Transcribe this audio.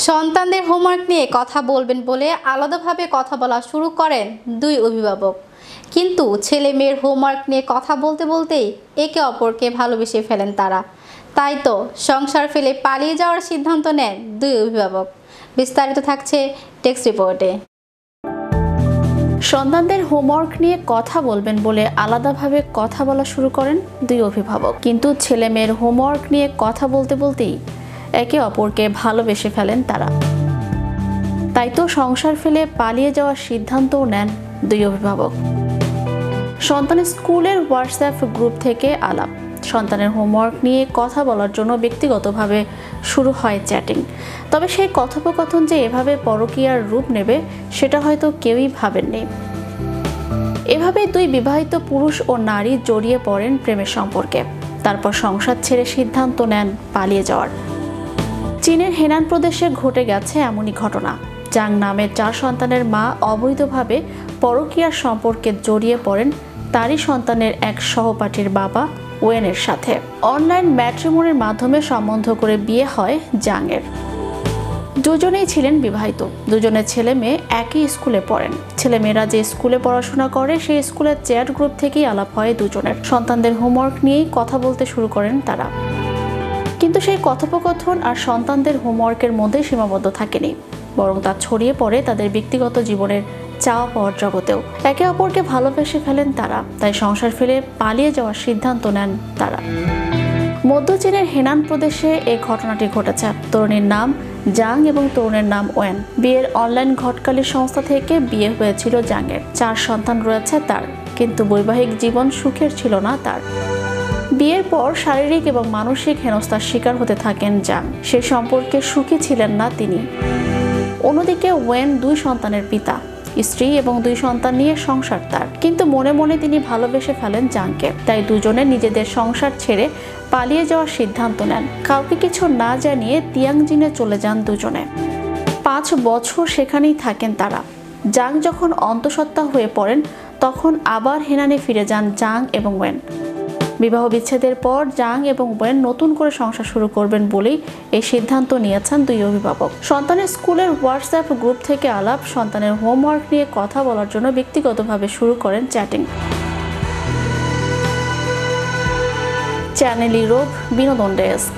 সন্তানদের হোমওয়ার্ক নিয়ে কথা বলবেন বলে আলাদাভাবে কথা বলা শুরু করেন দুই অভিভাবক। কিন্তু ছেলে মেয়ের হোমওয়ার্ক নিয়ে কথা বলতে বলতেই একে অপরকে ভালোবেসে ফেলেন তারা। তাই তো সংসার ফেলে পালিয়ে যাওয়ার সিদ্ধান্ত নেন দুই অভিভাবক। বিস্তারিত থাকছে টেক্সট রিপোর্টে। সন্তানদের হোমওয়ার্ক নিয়ে কথা বলবেন বলে আলাদাভাবে কথা বলা শুরু করেন দুই অভিভাবক। কিন্তু ছেলে মেয়ের হোমওয়ার্ক নিয়ে কথা বলতে বলতেই একে অপরকে ভালোবেসে ফেলেন তারা। তাই তো সংসার ফেলে পালিয়ে যাওয়ার সিদ্ধান্তও নেন দুই অভিভাবক। সন্তানের স্কুলের হোয়াটসঅ্যাপ গ্রুপ থেকে আলাপ। সন্তানের হোমওয়ার্ক নিয়ে কথা বলার জন্য ব্যক্তিগতভাবে শুরু হয় চ্যাটিং। তবে সেই কথোপকথন যে এভাবে পরকীয়ার রূপ নেবে সেটা হয়তো কেউই ভাবেননি। এভাবে দুই বিবাহিত পুরুষ ও নারী জড়িয়ে পড়েন প্রেমের সম্পর্কে। তারপর সংসার ছেড়ে সিদ্ধান্ত নেন পালিয়ে যাওয়ার। চীনের হেনান প্রদেশে ঘটে গেছে এমনই ঘটনা। জাং নামের 4 সন্তানের মা অবৈধভাবে পরকীয়ার সম্পর্কে জড়িয়ে পড়েন তারই সন্তানের এক সহপাঠীর বাবা ওয়েনের সাথে। অনলাইন ম্যাট্রিমনির মাধ্যমে সম্বন্ধ করে বিয়ে হয় জাংয়ের। দুজনেই ছিলেন বিবাহিত। দুজনের ছেলে মেয়ে একই স্কুলে পড়েন। ছেলেমেয়েরা যে স্কুলে পড়াশোনা করে সেই স্কুলের চ্যাট গ্রুপ থেকেই আলাপ হয় দুজনের। সন্তানদের হোমওয়ার্ক নিয়েই কথা বলতে শুরু করেন তারা। কিন্তু সেই কথোপকথন আর সন্তানদের হোমওয়ার্কের মধ্যে সীমাবদ্ধ থাকেনি, বরং তা ছড়িয়ে পড়ে তাদের ব্যক্তিগত জীবনের চাওয়া পাওয়ার জগতেও। একে অপরকে ভালোবেসে ফেলেন তারা। তাই সংসার ফেলে পালিয়ে যাওয়ার সিদ্ধান্ত নেন তারা। মধ্য চীনের হেনান প্রদেশে এই ঘটনাটি ঘটেছে। তরুণীর নাম জাং এবং তরুণের নাম ওয়েন। বিয়ের অনলাইন ঘটকালি সংস্থা থেকে বিয়ে হয়েছিল জাংয়ের। 4 সন্তান রয়েছে তার। কিন্তু বৈবাহিক জীবন সুখের ছিল না তার। বিয়ের পর শারীরিক এবং মানসিক হেনস্থার শিকার হতে থাকেন জাং। সে সম্পর্কে সুখী ছিলেন না তিনি। অন্যদিকে ওয়েন 2 সন্তানের পিতা, স্ত্রী এবং 2 সন্তান নিয়ে সংসার তার। কিন্তু মনে মনে তিনি ভালোবেসে ফেলেন জাংকে। তাই দুজনে নিজেদের সংসার ছেড়ে পালিয়ে যাওয়ার সিদ্ধান্ত নেন। কাউকে কিছু না জানিয়ে তিয়াংজিনে চলে যান দুজনে। 5 বছর সেখানেই থাকেন তারা। জাং যখন অন্তঃসত্ত্বা হয়ে পড়েন তখন আবার হেনানে ফিরে যান জাং এবং ওয়েন। বিবাহ বিচ্ছেদের পর জাং এবং ওয়েন নতুন করে সংসার শুরু করবেন বলেই এই সিদ্ধান্ত নিয়েছেন দুই অভিভাবক। সন্তানের স্কুলের হোয়াটসঅ্যাপ গ্রুপ থেকে আলাপ। সন্তানের হোমওয়ার্ক নিয়ে কথা বলার জন্য ব্যক্তিগতভাবে শুরু করেন চ্যাটিং। চ্যানেল ইউরোপ বিনোদন ডেস্ক।